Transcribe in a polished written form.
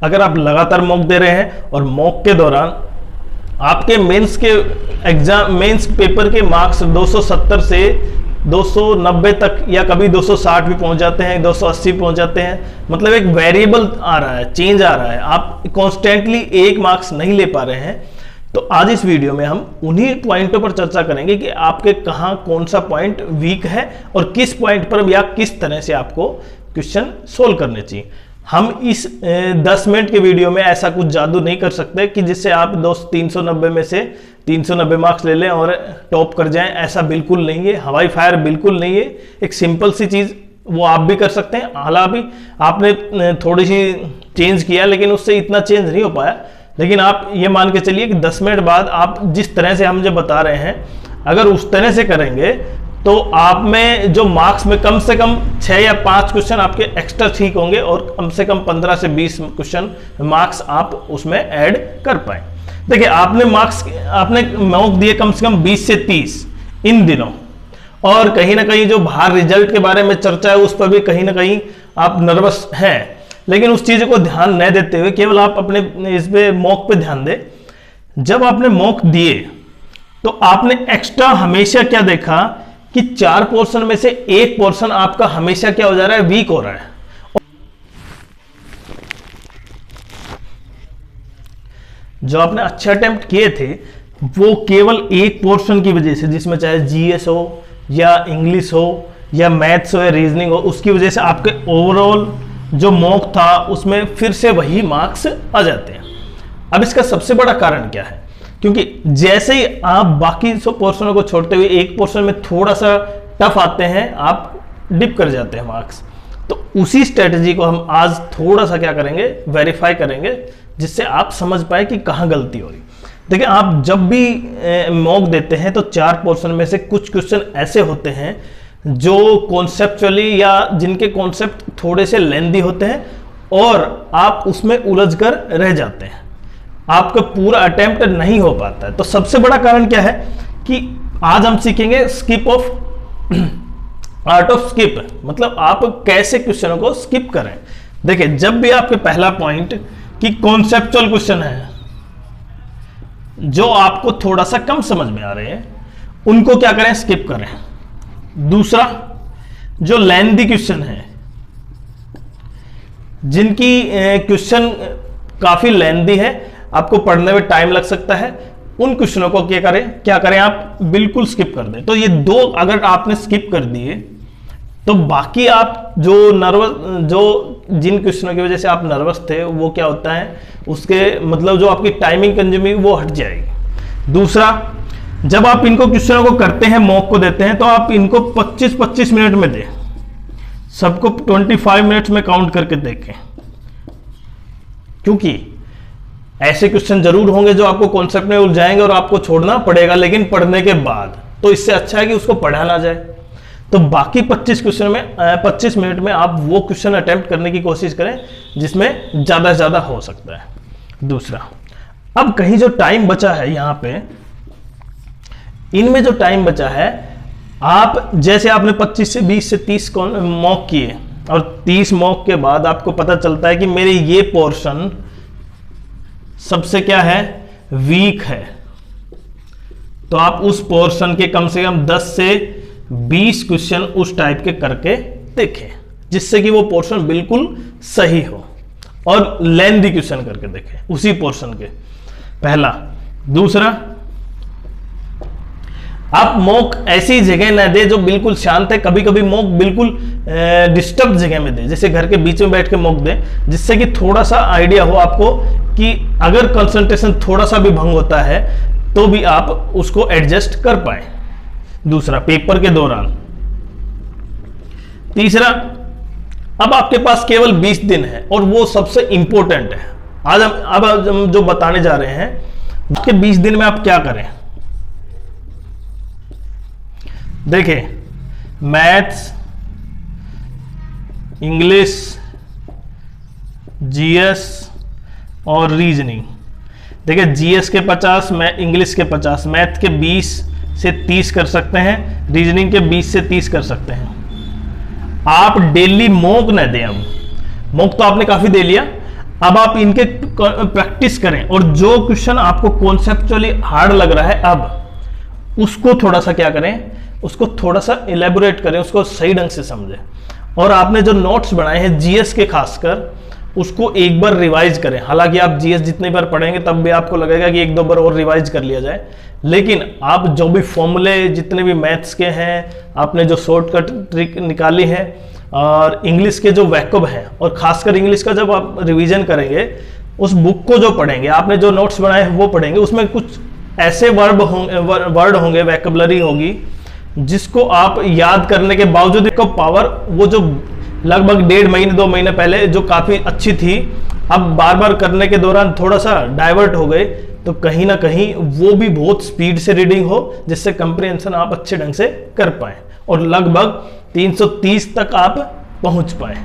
अगर आप लगातार मॉक दे रहे हैं और मॉक के दौरान आपके मेंस के एग्जाम मेंस पेपर के मार्क्स 270 से 290 तक या कभी 260 भी पहुंच जाते हैं, 280 पहुंच जाते हैं, मतलब एक वेरिएबल आ रहा है, चेंज आ रहा है, आप कॉन्स्टेंटली एक मार्क्स नहीं ले पा रहे हैं, तो आज इस वीडियो में हम उन्हीं पॉइंटों पर चर्चा करेंगे कि आपके कहाँ कौन सा पॉइंट वीक है और किस पॉइंट पर या किस तरह से आपको क्वेश्चन सोल्व करने चाहिए। हम इस 10 मिनट के वीडियो में ऐसा कुछ जादू नहीं कर सकते कि जिससे आप 390 में से 390 मार्क्स ले लें और टॉप कर जाएं, ऐसा बिल्कुल नहीं है, हवाई फायर बिल्कुल नहीं है। एक सिंपल सी चीज़ वो आप भी कर सकते हैं, हालांकि आपने थोड़ी सी चेंज किया लेकिन उससे इतना चेंज नहीं हो पाया। लेकिन आप ये मान के चलिए कि 10 मिनट बाद आप जिस तरह से हम जो बता रहे हैं अगर उस तरह से करेंगे तो आप में जो मार्क्स में कम से कम 6 या 5 क्वेश्चन आपके एक्स्ट्रा ठीक होंगे और कम से कम 15 से 20 क्वेश्चन मार्क्स आप उसमें ऐड कर पाए। देखिए आपने मॉक दिए कम से कम 20 से 30 इन दिनों, और कहीं ना कहीं जो बाहर रिजल्ट के बारे में चर्चा है उस पर भी कहीं ना कहीं आप नर्वस हैं, लेकिन उस चीज को ध्यान न देते हुए केवल आप अपने इस पे मॉक पे ध्यान दें। जब आपने मॉक दिए तो आपने एक्स्ट्रा हमेशा क्या देखा कि 4 पोर्शन में से एक पोर्शन आपका हमेशा क्या हो जा रहा है, वीक हो रहा है। जो आपने अच्छे अटेम्प्ट किए थे वो केवल एक पोर्शन की वजह से, जिसमें चाहे जीएस हो या इंग्लिश हो या मैथ्स हो या रीजनिंग हो, उसकी वजह से आपके ओवरऑल जो मॉक था उसमें फिर से वही मार्क्स आ जाते हैं। अब इसका सबसे बड़ा कारण क्या है, क्योंकि जैसे ही आप बाकी सब पोर्शनों को छोड़ते हुए एक पोर्शन में थोड़ा सा टफ आते हैं आप डिप कर जाते हैं मार्क्स। तो उसी स्ट्रेटजी को हम आज थोड़ा सा क्या करेंगे, वेरीफाई करेंगे, जिससे आप समझ पाए कि कहाँ गलती हो रही। देखिए आप जब भी मॉक देते हैं तो 4 पोर्शन में से कुछ क्वेश्चन ऐसे होते हैं जो कॉन्सेप्चुअली या जिनके कॉन्सेप्ट थोड़े से लेंदी होते हैं और आप उसमें उलझ कर रह जाते हैं, आपका पूरा अटेम्प्ट नहीं हो पाता है। तो सबसे बड़ा कारण क्या है कि आज हम सीखेंगे skip of art of skip, मतलब आप कैसे क्वेश्चनों को स्किप करें। देखिए जब भी आपके पहला पॉइंट कि कॉन्सेप्चुअल क्वेश्चन है जो आपको थोड़ा सा कम समझ में आ रहे हैं उनको क्या करें, स्किप करें। दूसरा जो लेंथी क्वेश्चन है, जिनकी क्वेश्चन काफी लेंथी है, आपको पढ़ने में टाइम लग सकता है, उन क्वेश्चनों को क्या करें आप बिल्कुल स्किप कर दें। तो ये 2 अगर आपने स्किप कर दिए तो बाकी आप जिन क्वेश्चनों की वजह से आप नर्वस थे वो क्या होता है, उसके मतलब जो आपकी टाइमिंग कंज्यूमिंग वो हट जाएगी। दूसरा जब आप इनको क्वेश्चनों को करते हैं, मॉक को देते हैं, तो आप इनको 25-25 मिनट में दें, सबको 25 मिनट्स में काउंट करके देखें, क्योंकि ऐसे क्वेश्चन जरूर होंगे जो आपको कॉन्सेप्ट में उलझाएंगे और आपको छोड़ना पड़ेगा, लेकिन पढ़ने के बाद। तो इससे अच्छा है कि उसको पढ़ा ना जाए। तो बाकी 25 मिनट में आप वो क्वेश्चन अटेम्प्ट करने की कोशिश करें जिसमें ज्यादा से ज्यादा हो सकता है। दूसरा, अब कहीं जो टाइम बचा है यहां पे, इनमें जो टाइम बचा है, आप जैसे आपने 25 से 20 से 30 मॉक किए और 30 मॉक के बाद आपको पता चलता है कि मेरे ये पोर्शन सबसे क्या है, वीक है, तो आप उस पोर्शन के कम से कम 10 से 20 क्वेश्चन उस टाइप के करके देखें, जिससे कि वो पोर्शन बिल्कुल सही हो, और लेंथी क्वेश्चन करके देखें उसी पोर्शन के, पहला। दूसरा, आप मॉक ऐसी जगह ना दे जो बिल्कुल शांत है, कभी कभी मॉक बिल्कुल डिस्टर्ब जगह में दे, जैसे घर के बीच में बैठ के मॉक दे, जिससे कि थोड़ा सा आइडिया हो आपको कि अगर कंसंट्रेशन थोड़ा सा भी भंग होता है तो भी आप उसको एडजस्ट कर पाए। दूसरा, पेपर के दौरान। तीसरा, अब आपके पास केवल 20 दिन है और वो सबसे इंपॉर्टेंट है। आज हम जो बताने जा रहे हैं, आपके 20 दिन में आप क्या करें। देखिए, मैथ्स, इंग्लिश, जीएस और रीजनिंग। देखिए, जीएस के 50, इंग्लिश के 50, मैथ के 20 से 30 कर सकते हैं, रीजनिंग के 20 से 30 कर सकते हैं। आप डेली मॉक न दें। अब मॉक तो आपने काफी दे लिया, अब आप इनके प्रैक्टिस करें, और जो क्वेश्चन आपको कॉन्सेप्चुअली हार्ड लग रहा है अब उसको थोड़ा सा क्या करें, उसको थोड़ा सा इलेबोरेट करें, उसको सही ढंग से समझें। और आपने जो नोट्स बनाए हैं जीएस के खासकर, उसको एक बार रिवाइज करें। हालांकि आप जीएस जितनी बार पढ़ेंगे तब भी आपको लगेगा कि एक दो बार और रिवाइज कर लिया जाए, लेकिन आप जो भी फॉर्मूले जितने भी मैथ्स के हैं, आपने जो शॉर्टकट ट्रिक निकाली है, और इंग्लिश के जो वैकअप हैं, और खासकर इंग्लिश का जब आप रिवीजन करेंगे, उस बुक को जो पढ़ेंगे, आपने जो नोट्स बनाए हैं वो पढ़ेंगे, उसमें कुछ ऐसे वर्ड होंगे, वैकेबलरी होगी, जिसको आप याद करने के बावजूद को पावर, वो जो लगभग 1.5 महीने 2 महीने पहले जो काफी अच्छी थी, अब बार बार करने के दौरान थोड़ा सा डाइवर्ट हो गए, तो कहीं ना कहीं वो भी बहुत स्पीड से रीडिंग हो, जिससे कंप्रिहेंशन आप अच्छे ढंग से कर पाए और लगभग 330 तक आप पहुंच पाए।